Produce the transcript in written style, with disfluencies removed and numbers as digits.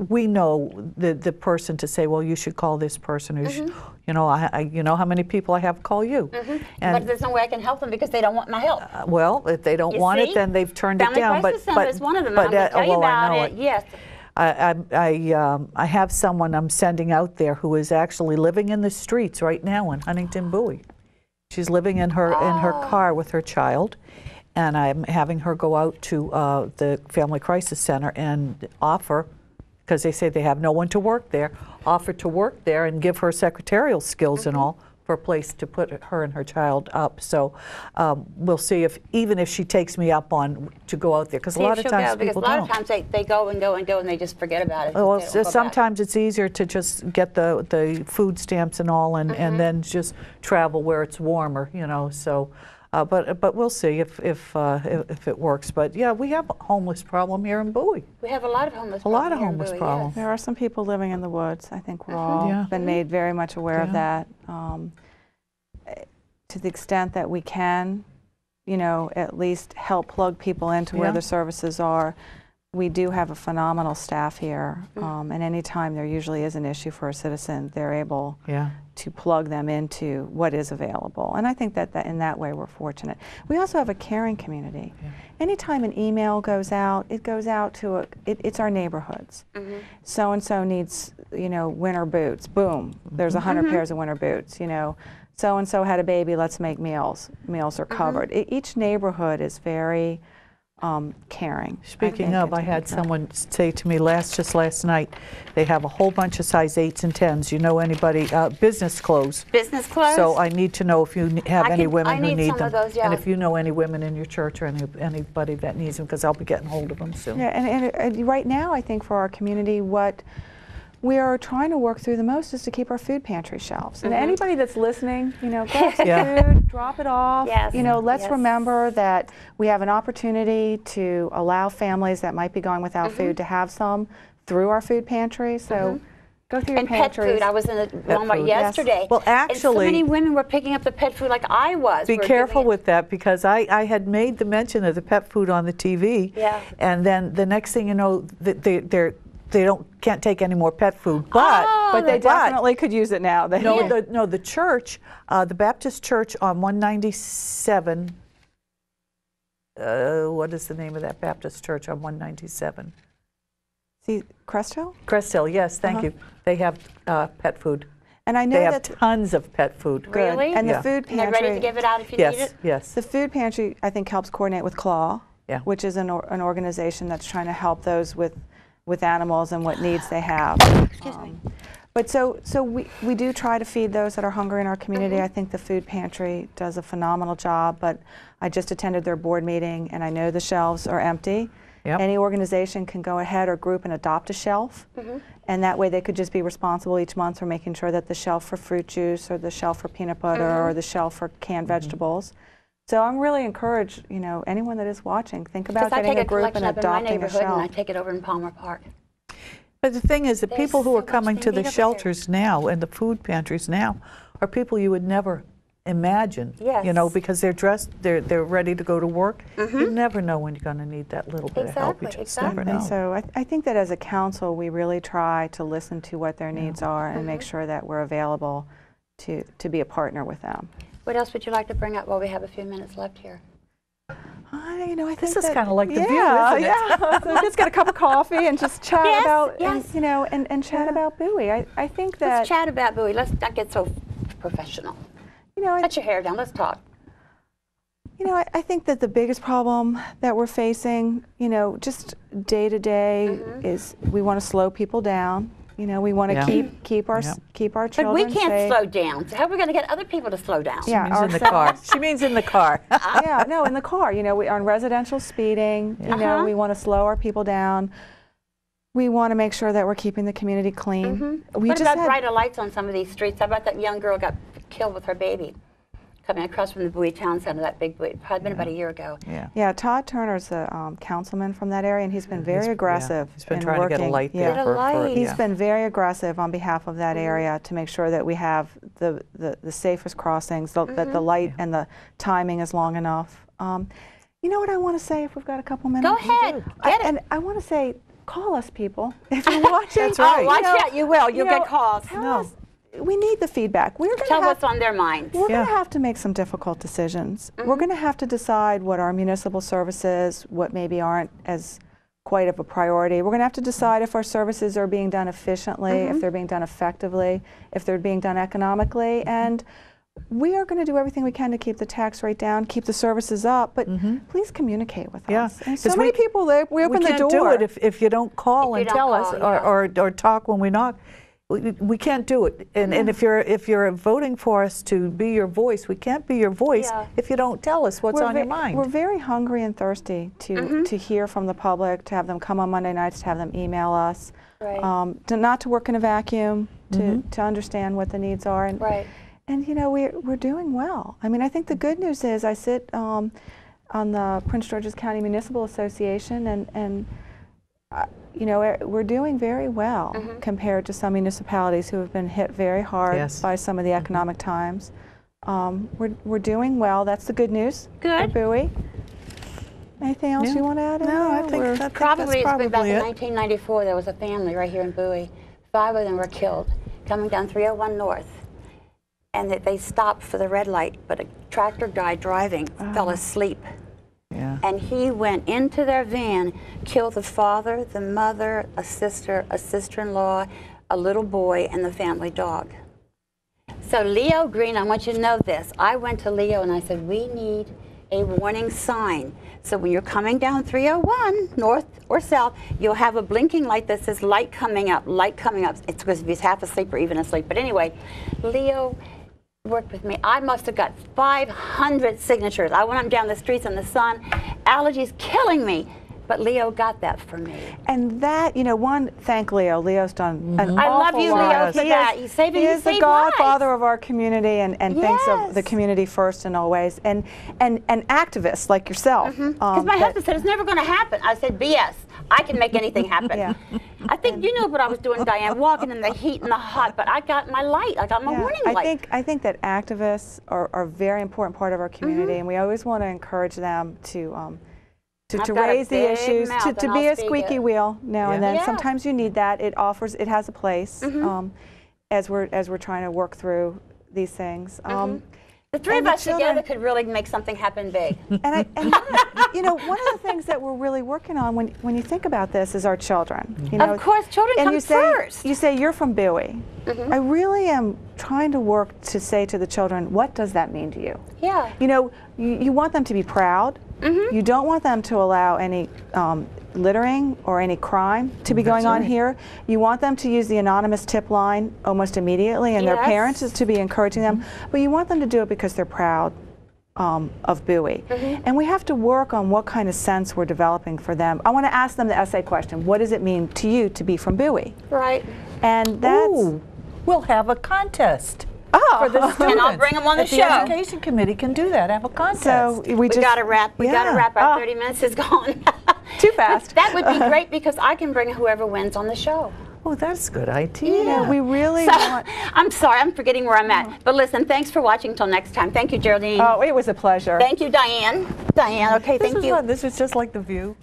we know the person to say, well, you should call this person. Or you know, you know how many people I have call you. But there's no way I can help them because they don't want my help. Well, if they don't want it, then they've turned it down. Family Crisis Center is one of them. I'm going to tell you about it. Yes. I have someone I'm sending out there who is actually living in the streets right now in Huntington Bowie. She's living in her car with her child, and I'm having her go out to the Family Crisis Center and offer, because they say they have no one to work there, offer to work there and give her secretarial skills and all for a place to put her and her child up. So we'll see if, even if she takes me up on to go out there, because a lot of times people don't. Because a lot of times they go and go and go and they just forget about it. Well, sometimes it's easier to just get the food stamps and all, and then just travel where it's warmer, you know. So, but we'll see if it works. But yeah, we have a homeless problem here in Bowie. We have a lot of homeless. Problems. There are some people living in the woods. I think we're all been made very much aware of that. To the extent that we can, you know, at least help plug people into where the services are. We do have a phenomenal staff here, and anytime there usually is an issue for a citizen, they're able to plug them into what is available. And I think that in that way we're fortunate. We also have a caring community. Anytime an email goes out, it goes out to it's our neighborhoods. So-and-so needs, you know, winter boots. Boom, there's 100 pairs of winter boots, you know. So-and-so had a baby, let's make meals. Meals are covered. Each neighborhood is very caring. Speaking of, I had someone say to me just last night, they have a whole bunch of size 8s and 10s. You know anybody, business clothes. Business clothes? So I need to know if you have any women who need them. Those, and if you know any women in your church or anybody that needs them, because I'll be getting hold of them soon. Yeah, and right now I think for our community, what we are trying to work through the most is to keep our food pantry shelves. And anybody that's listening, you know, grab some food, drop it off. You know, let's remember that we have an opportunity to allow families that might be going without food to have some through our food pantry. So go through your pantries. Pet food. I was in the Walmart yesterday. Well, actually, and so many women were picking up the pet food like I was. Be careful with that, because I had made the mention of the pet food on the TV. And then the next thing you know, they can't take any more pet food, but they definitely could use it now. The church, the Baptist Church on 197. What is the name of that Baptist church on 197? See, Crest Hill? Crest Hill, yes, thank you. They have pet food. And I know they have tons of pet food. Really? And the food pantry. And they're ready to give it out if you need it? Yes. The food pantry, I think, helps coordinate with CLAW, which is an organization that's trying to help those with animals and what needs they have. Excuse me. But so we do try to feed those that are hungry in our community. I think the food pantry does a phenomenal job, but I just attended their board meeting and I know the shelves are empty. Any organization can go ahead or group and adopt a shelf, and that way they could just be responsible each month for making sure that the shelf for fruit juice or the shelf for peanut butter or the shelf for canned vegetables. So I'm really encouraged, you know, anyone that is watching, think about getting a group and adopting a shelf. And I take it over in Palmer Park. But the thing is, the people who are coming to the shelters now and the food pantries now are people you would never imagine. You know, because they're dressed, they're ready to go to work. You never know when you're going to need that little bit of help. You just never know. So I think that as a council, we really try to listen to what their needs are and make sure that we're available to be a partner with them. What else would you like to bring up while we have a few minutes left here? You know, I think this is kind of like the view, isn't it? So just get a cup of coffee and just chat about, you know, and chat about Bowie. I think that. Let's chat about Bowie. Let's not get so professional. You know, let your hair down. Let's talk. You know, I think that the biggest problem that we're facing, you know, just day to day, is we want to slow people down. You know, we want to keep our children safe. But we can't slow down. So how are we going to get other people to slow down? She means in the car. She means in the car. In the car. You know, we on residential speeding. You know, we want to slow our people down. We want to make sure that we're keeping the community clean. What about brighter lights on some of these streets? How about that young girl got killed with her baby coming across from the Bowie Town Center, that big Bowie? It had been about a year ago. Yeah, Todd Turner's the councilman from that area, and he's been very aggressive. He's been trying to get a light there. He's been very aggressive on behalf of that area to make sure that we have the safest crossings, that the light and the timing is long enough. You know what I want to say, if we've got a couple minutes? Go ahead. And I want to say, call us, people. If you're watching, That's right. Oh, watch out, you will. You'll get calls. Tell us. We need the feedback. We're going Tell what's on their minds. We're going to have to make some difficult decisions. We're going to have to decide what our municipal services, what maybe aren't as quite of a priority. We're going to have to decide if our services are being done efficiently, if they're being done effectively, if they're being done economically, and we are going to do everything we can to keep the tax rate down, keep the services up, but please communicate with us. And so many people, we open the door. We can't do it if you don't call and tell us, yeah. or talk when we knock. We can't do it. And if you're voting for us to be your voice, we can't be your voice if you don't tell us what's on your mind. We're very hungry and thirsty to hear from the public, to have them come on Monday nights, to have them email us, not to work in a vacuum, to understand what the needs are. And you know, we're doing well. I mean, I think the good news is I sit on the Prince George's County Municipal Association, and you know, we're doing very well compared to some municipalities who have been hit very hard by some of the economic times. We're doing well. That's the good news. Good. For Bowie. Anything else you want to add? No, I think that's Probably probably it's been back in it. 1994. There was a family right here in Bowie. 5 of them were killed coming down 301 North. And they stopped for the red light, but a tractor guy driving fell asleep. Yeah. And he went into their van, killed the father, the mother, a sister-in-law, a little boy, and the family dog. So Leo Green, I want you to know this. I went to Leo and I said, we need a warning sign. So when you're coming down 301, north or south, you'll have a blinking light that says light coming up, light coming up. It's because if he's half asleep or even asleep. But anyway, Leo worked with me. I must have got 500 signatures. I went down the streets in the sun, allergies killing me, but Leo got that for me. And that, you know, thank Leo. Leo's done an I love awful you, lot. Leo, for that. He's saving He is the godfather lives. of our community and thinks of the community first and always. And activists like yourself. Because my husband said, it's never going to happen. I said, BS. I can make anything happen. I think you know what I was doing, Diane, walking in the heat and the hot, but I got my light. I got my warning light. I think that activists are a very important part of our community, and we always want to encourage them to raise the issues, to be a squeaky wheel now and then. Sometimes you need that. It has a place as we're trying to work through these things. The three of us together could really make something happen big. And you know, one of the things that we're really working on when you think about this is our children. You know, of course, children come first. You say you're from Bowie. I really am trying to work to say to the children, what does that mean to you? Yeah. You know, you want them to be proud. You don't want them to allow any littering or any crime to be going on here. You want them to use the anonymous tip line almost immediately, and their parents is to be encouraging them. But you want them to do it because they're proud of Bowie. And we have to work on what kind of sense we're developing for them. I want to ask them the essay question. What does it mean to you to be from Bowie? Right. And that's... Ooh, we'll have a contest. For the students. And I'll bring them on the show. The Education Committee can do that, have a contest. So we got to wrap. We got to wrap. Our 30 minutes is gone. Too fast. That would be great because I can bring whoever wins on the show. Oh, that's a good idea. You know, we really want... I'm sorry, I'm forgetting where I'm at. But listen, thanks for watching till next time. Thank you, Geraldine. Oh, it was a pleasure. Thank you, Diane. Diane, okay, thank you. This was just like The View.